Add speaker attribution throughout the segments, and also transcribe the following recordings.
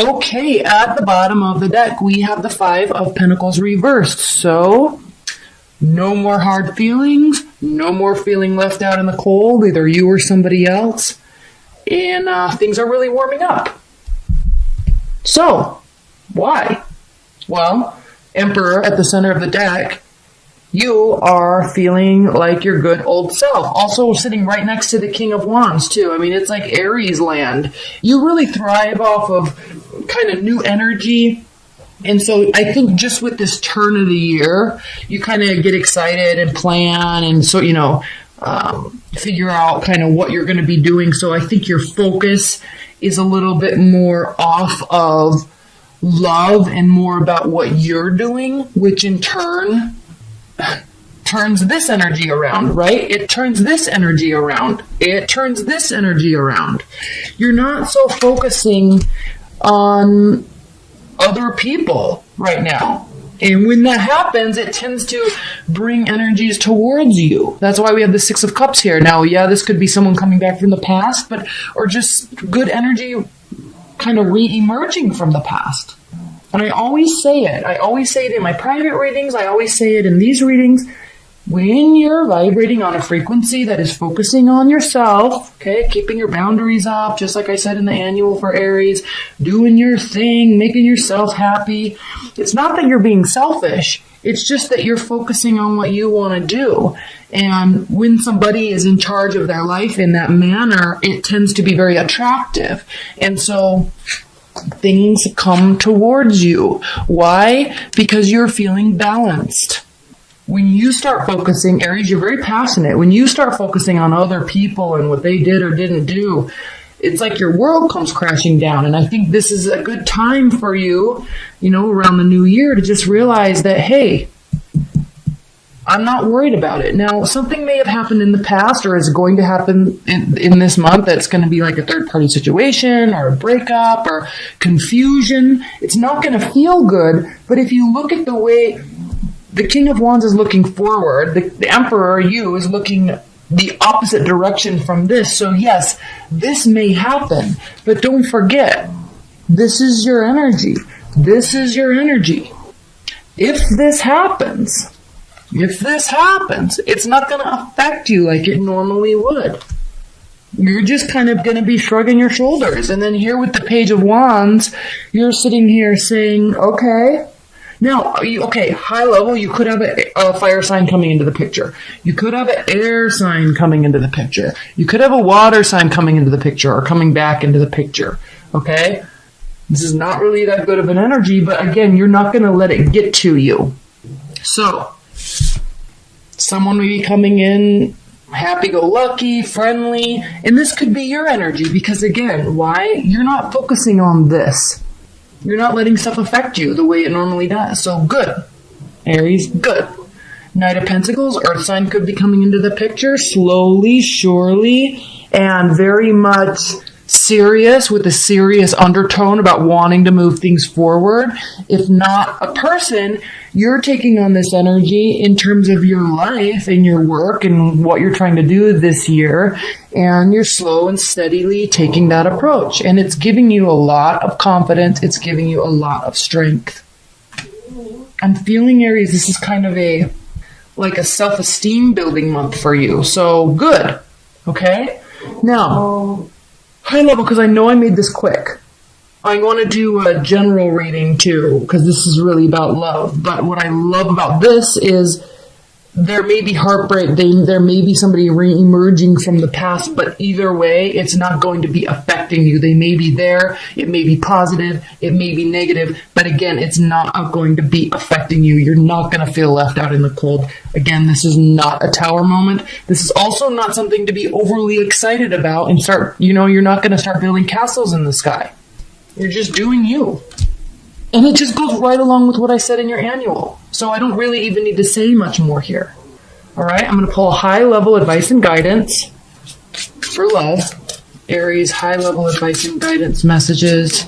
Speaker 1: Okay, at the bottom of the deck, we have the Five of Pentacles reversed. So, no more hard feelings, no more feeling left out in the cold, either you or somebody else. And things are really warming up. So, why? Well, Emperor at the center of the deck, you are feeling like your good old self. Also sitting right next to the King of Wands, too. I mean, it's like Aries land. You really thrive off of kind of new energy. And so I think just with this turn of the year, you kind of get excited and plan and so, figure out kind of what you're going to be doing. So I think your focus is a little bit more off of love and more about what you're doing, which in turn turns this energy around, right? It turns this energy around. It turns this energy around. You're not so focusing on other people right now. And when that happens, it tends to bring energies towards you. That's why we have the Six of Cups here. Now, yeah, this could be someone coming back from the past, or just good energy kind of re-emerging from the past. And I always say it. I always say it in my private readings. I always say it in these readings. When you're vibrating on a frequency that is focusing on yourself, okay, keeping your boundaries up, just like I said in the annual for Aries, doing your thing, making yourself happy. It's not that you're being selfish. It's just that you're focusing on what you want to do. And when somebody is in charge of their life in that manner, it tends to be very attractive. And so things come towards you. Why? Because you're feeling balanced. When you start focusing, Aries, you're very passionate. When you start focusing on other people and what they did or didn't do, it's like your world comes crashing down. And I think this is a good time for you, around the new year to just realize that, hey, I'm not worried about it. Now, something may have happened in the past or is going to happen in this month that's going to be like a third-party situation or a breakup or confusion. It's not going to feel good, but if you look at the way the King of Wands is looking forward, the Emperor, you, is looking the opposite direction from this. So yes, this may happen, but don't forget, this is your energy. This is your energy. If this happens, it's not going to affect you like it normally would. You're just kind of going to be shrugging your shoulders. And then here with the Page of Wands, you're sitting here saying, okay. Now, high level, you could have a fire sign coming into the picture. You could have an air sign coming into the picture. You could have a water sign coming into the picture or coming back into the picture. Okay? This is not really that good of an energy, but again, you're not going to let it get to you. So, someone may be coming in happy-go-lucky, friendly, and this could be your energy because, again, why? You're not focusing on this. You're not letting stuff affect you the way it normally does. So good. Aries, good. Knight of Pentacles, Earth sign could be coming into the picture slowly, surely, and very much serious with a serious undertone about wanting to move things forward. If not a person, you're taking on this energy in terms of your life and your work and what you're trying to do this year. And you're slow and steadily taking that approach. And it's giving you a lot of confidence. It's giving you a lot of strength. I'm feeling, Aries, this is kind of a self-esteem building month for you. So good. Okay? Now, high level, because I know I made this quick. I want to do a general reading too, because this is really about love. But what I love about this is there may be heartbreak, there may be somebody re-emerging from the past, but either way, it's not going to be affecting you. They may be there, it may be positive, it may be negative, but again, it's not going to be affecting you. You're not going to feel left out in the cold. Again, this is not a tower moment. This is also not something to be overly excited about and you're not going to start building castles in the sky. You're just doing you. And it just goes right along with what I said in your annual. So I don't really even need to say much more here. All right, I'm going to pull a high-level advice and guidance for love. Aries, high-level advice and guidance messages.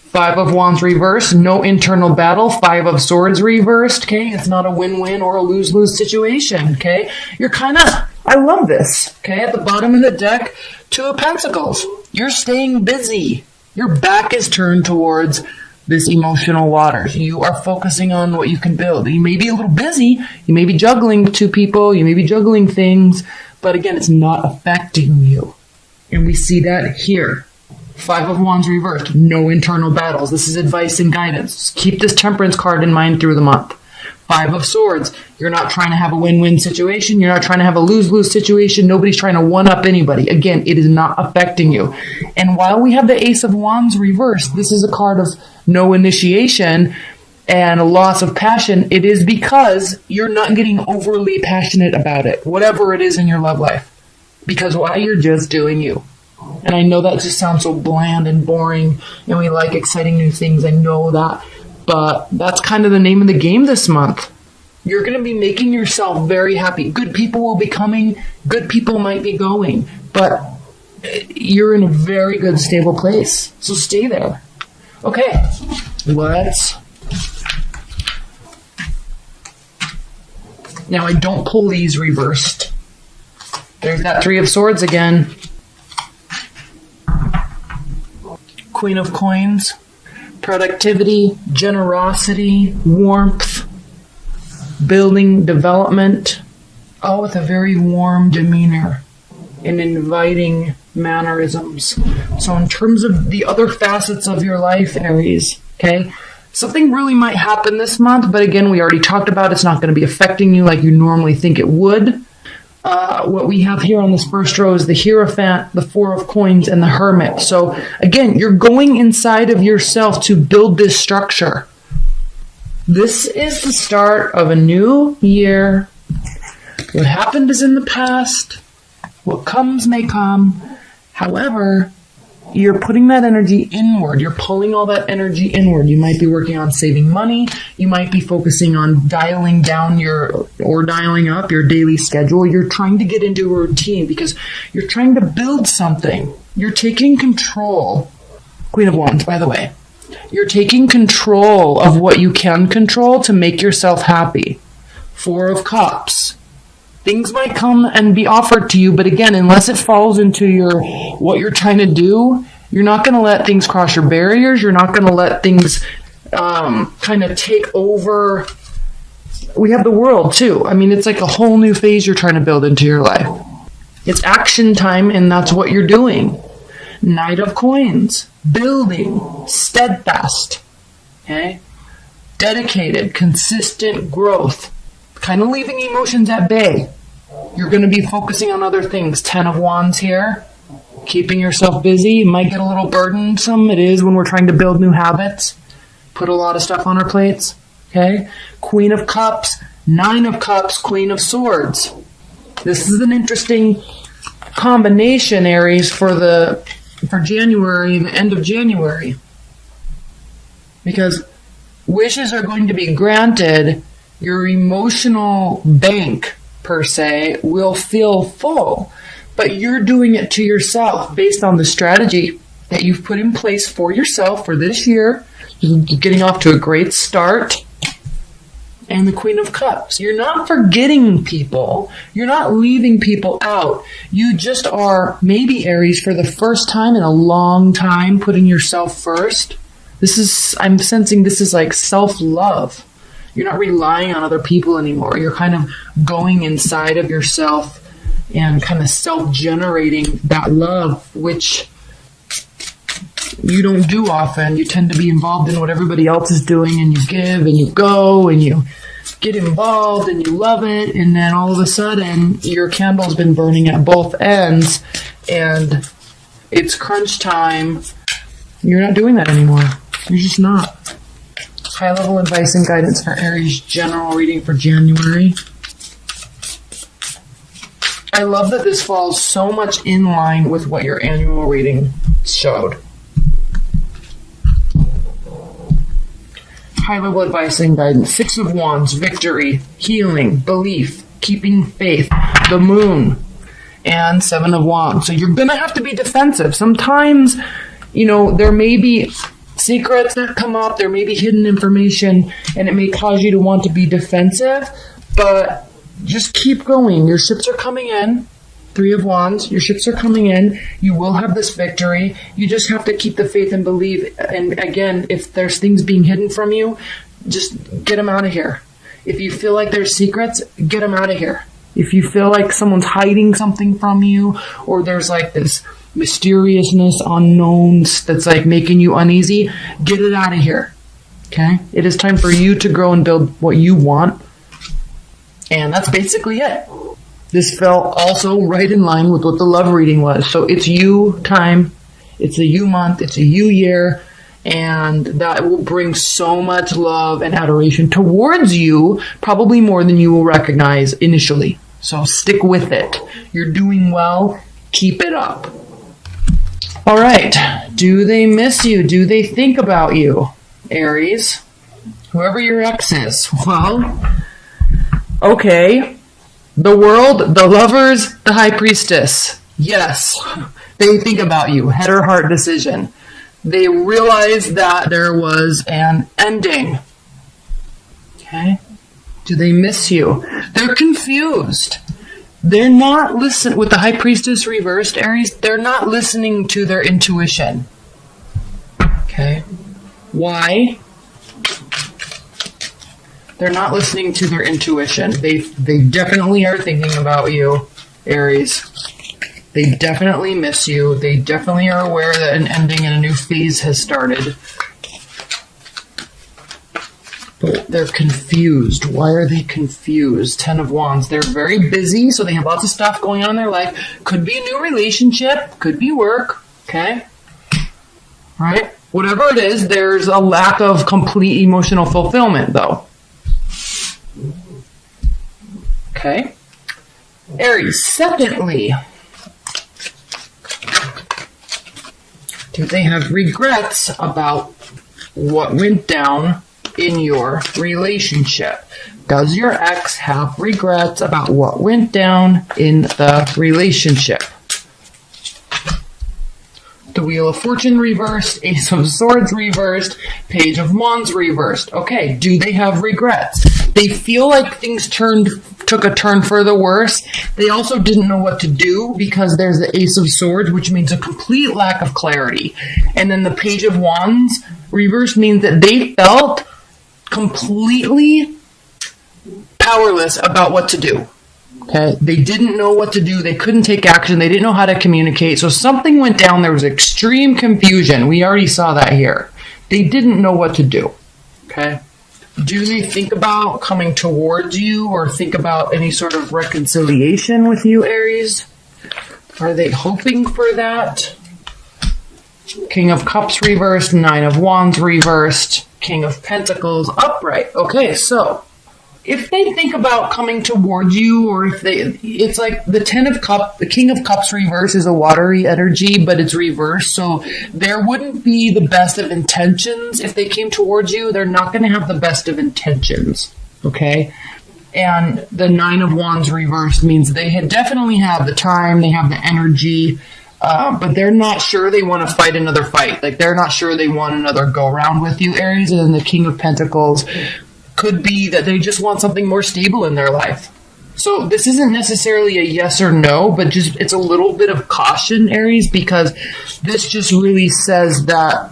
Speaker 1: Five of Wands reversed, no internal battle. Five of Swords reversed, okay? It's not a win-win or a lose-lose situation, okay? You're kind of, I love this, okay? At the bottom of the deck, Two of Pentacles. You're staying busy. Your back is turned towards this emotional waters. You are focusing on what you can build. You may be a little busy. You may be juggling two people. You may be juggling things. But again, it's not affecting you. And we see that here. 5 of Wands reversed. No internal battles. This is advice and guidance. Keep this Temperance card in mind through the month. 5 of Swords. You're not trying to have a win-win situation. You're not trying to have a lose-lose situation. Nobody's trying to one-up anybody. Again, it is not affecting you. And while we have the Ace of Wands reversed, this is a card of no initiation and a loss of passion. It is because you're not getting overly passionate about it, whatever it is in your love life. Because why? You're just doing you. And I know that just sounds so bland and boring, and we like exciting new things. I know that. But that's kind of the name of the game this month. You're going to be making yourself very happy. Good people will be coming. Good people might be going. But you're in a very good, stable place. So stay there. Okay. Now, I don't pull these reversed. There's that 3 of Swords again. Queen of Coins. Productivity, generosity, warmth, building, development, all with a very warm demeanor and inviting mannerisms. So in terms of the other facets of your life, Aries, okay, something really might happen this month, but again, we already talked about it's not going to be affecting you like you normally think it would. What we have here on this first row is the Hierophant, the 4 of Coins, and the Hermit. So again, you're going inside of yourself to build this structure. This is the start of a new year. What happened is in the past. What comes may come. However, you're putting that energy inward. You're pulling all that energy inward. You might be working on saving money. You might be focusing on dialing down or dialing up your daily schedule. You're trying to get into a routine because you're trying to build something. You're taking control. Queen of Wands, by the way. You're taking control of what you can control to make yourself happy. 4 of Cups. Things might come and be offered to you, but again, unless it falls into what you're trying to do, you're not going to let things cross your barriers. You're not going to let things kind of take over. We have the World, too. I mean, it's like a whole new phase you're trying to build into your life. It's action time, and that's what you're doing. Knight of Coins. Building. Steadfast. Okay? Dedicated. Consistent growth. Kind of leaving emotions at bay. You're going to be focusing on other things. 10 of Wands here. Keeping yourself busy. It might get a little burdensome. It is when we're trying to build new habits. Put a lot of stuff on our plates. Okay? Queen of Cups. 9 of Cups. Queen of Swords. This is an interesting combination, Aries, for January, the end of January. Because wishes are going to be granted. Your emotional bank, per se, will feel full. But you're doing it to yourself based on the strategy that you've put in place for yourself for this year. You're getting off to a great start. And the Queen of Cups. You're not forgetting people. You're not leaving people out. You just are, maybe, Aries, for the first time in a long time, putting yourself first. I'm sensing this is like self-love. You're not relying on other people anymore. You're kind of going inside of yourself and kind of self-generating that love, which you don't do often. You tend to be involved in what everybody else is doing, and you give and you go and you get involved and you love it, and then all of a sudden your candle's been burning at both ends and it's crunch time. You're not doing that anymore. You're just not. High-level advice and guidance for Aries general reading for January. I love that this falls so much in line with what your annual reading showed. High-level advice and guidance. 6 of Wands, victory, healing, belief, keeping faith, the moon, and 7 of Wands. So you're going to have to be defensive. Sometimes, there may be secrets that come up, there may be hidden information, and it may cause you to want to be defensive, but just keep going. Your ships are coming in. Three of Wands. Your ships are coming in. You will have this victory. You just have to keep the faith and believe. And again, if there's things being hidden from you, just get them out of here. If you feel like there's secrets, get them out of here. If you feel like someone's hiding something from you, or there's like this mysteriousness, unknowns that's like making you uneasy, get it out of here. Okay? It is time for you to grow and build what you want. And that's basically it. This fell also right in line with what the love reading was. So it's you time, it's a you month, it's a you year, and that will bring so much love and adoration towards you, probably more than you will recognize initially. So stick with it. You're doing well. Keep it up. All right. Do they miss you? Do they think about you, Aries? Whoever your ex is. Well, okay. The world, the lovers, the high priestess. Yes, they think about you. Head or heart decision. They realize that there was an ending. Okay? Do they miss you? They're confused. They're not listening. With the high priestess reversed, Aries, they're not listening to their intuition. Okay? Why? They're not listening to their intuition. They definitely are thinking about you, Aries. They definitely miss you. They definitely are aware that an ending and a new phase has started. But they're confused. Why are they confused? Ten of Wands. They're very busy, so they have lots of stuff going on in their life. Could be a new relationship. Could be work. Okay? Right? Whatever it is, there's a lack of complete emotional fulfillment, though. Okay? Aries, secondly, do they have regrets about what went down in your relationship? Does your ex have regrets about what went down in the relationship? The Wheel of Fortune reversed, Ace of Swords reversed, Page of Wands reversed. Okay, do they have regrets? They feel like things took a turn for the worse. They also didn't know what to do because there's the Ace of Swords, which means a complete lack of clarity. And then the Page of Wands reversed means that they felt completely powerless about what to do. Okay, they didn't know what to do. They couldn't take action. They didn't know how to communicate. So something went down. There was extreme confusion. We already saw that here. They didn't know what to do. Okay, do they think about coming towards you or think about any sort of reconciliation with you, Aries? Are they hoping for that? King of Cups reversed, Nine of Wands reversed, King of Pentacles upright. Okay, so if they think about coming towards you, or if it's like the the King of Cups reverse is a watery energy, but it's reversed. So there wouldn't be the best of intentions. If they came towards you, they're not going to have the best of intentions. Okay. And the Nine of Wands reversed means they definitely have the time. They have the energy, but they're not sure they want to fight another fight. Like they're not sure they want another go around with you, Aries. And then the King of Pentacles could be that they just want something more stable in their life. So this isn't necessarily a yes or no, but just it's a little bit of caution, Aries, because this just really says that,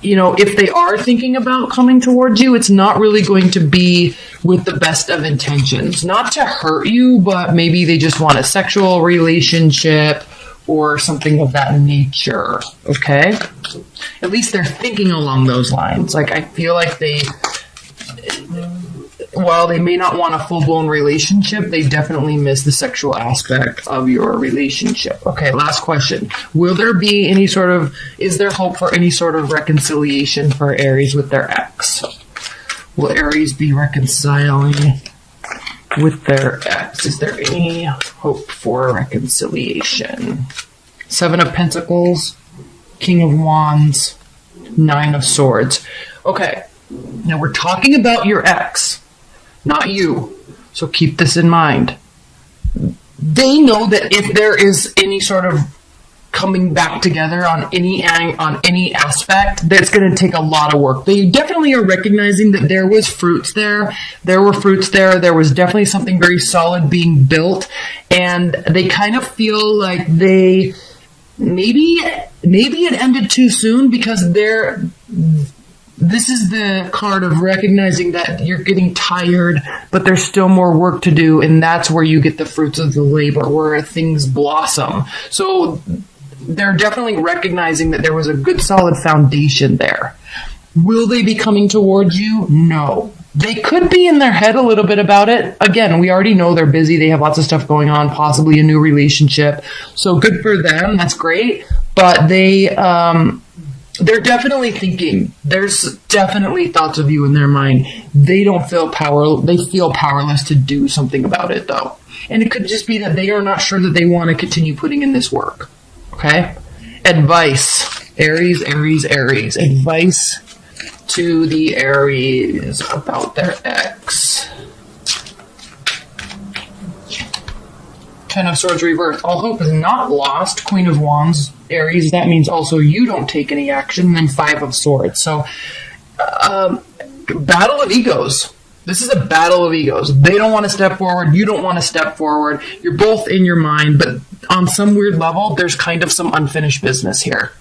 Speaker 1: you know, if they are thinking about coming towards you, it's not really going to be with the best of intentions. Not to hurt you, but maybe they just want a sexual relationship or something of that nature. Okay? At least they're thinking along those lines. Like, I feel like while they may not want a full-blown relationship, they definitely miss the sexual aspect of your relationship. Okay, last question. Is there hope for any sort of reconciliation for Aries with their ex? Will Aries be reconciling with their ex? Is there any hope for reconciliation? Seven of Pentacles, King of Wands, Nine of Swords. Okay. Now we're talking about your ex, not you. So keep this in mind. They know that if there is any sort of coming back together on any aspect, that's going to take a lot of work. They definitely are recognizing that there was fruits there. There were fruits there. There was definitely something very solid being built, and they kind of feel like they maybe it ended too soon, because this is the card of recognizing that you're getting tired, but there's still more work to do, and that's where you get the fruits of the labor, where things blossom. So they're definitely recognizing that there was a good solid foundation there. Will they be coming towards you? No. They could be in their head a little bit about it. Again, we already know they're busy. They have lots of stuff going on, possibly a new relationship. So good for them. That's great. But they're definitely thinking. There's definitely thoughts of you in their mind. They feel powerless to do something about it, though. And it could just be that they are not sure that they want to continue putting in this work. Okay? Advice. Aries. Advice to the Aries about their ex. Ten of Swords reversed. All hope is not lost. Queen of Wands, Aries. That means also you don't take any action. And then Five of Swords. So, battle of egos. This is a battle of egos. They don't want to step forward. You don't want to step forward. You're both in your mind, but on some weird level, there's kind of some unfinished business here.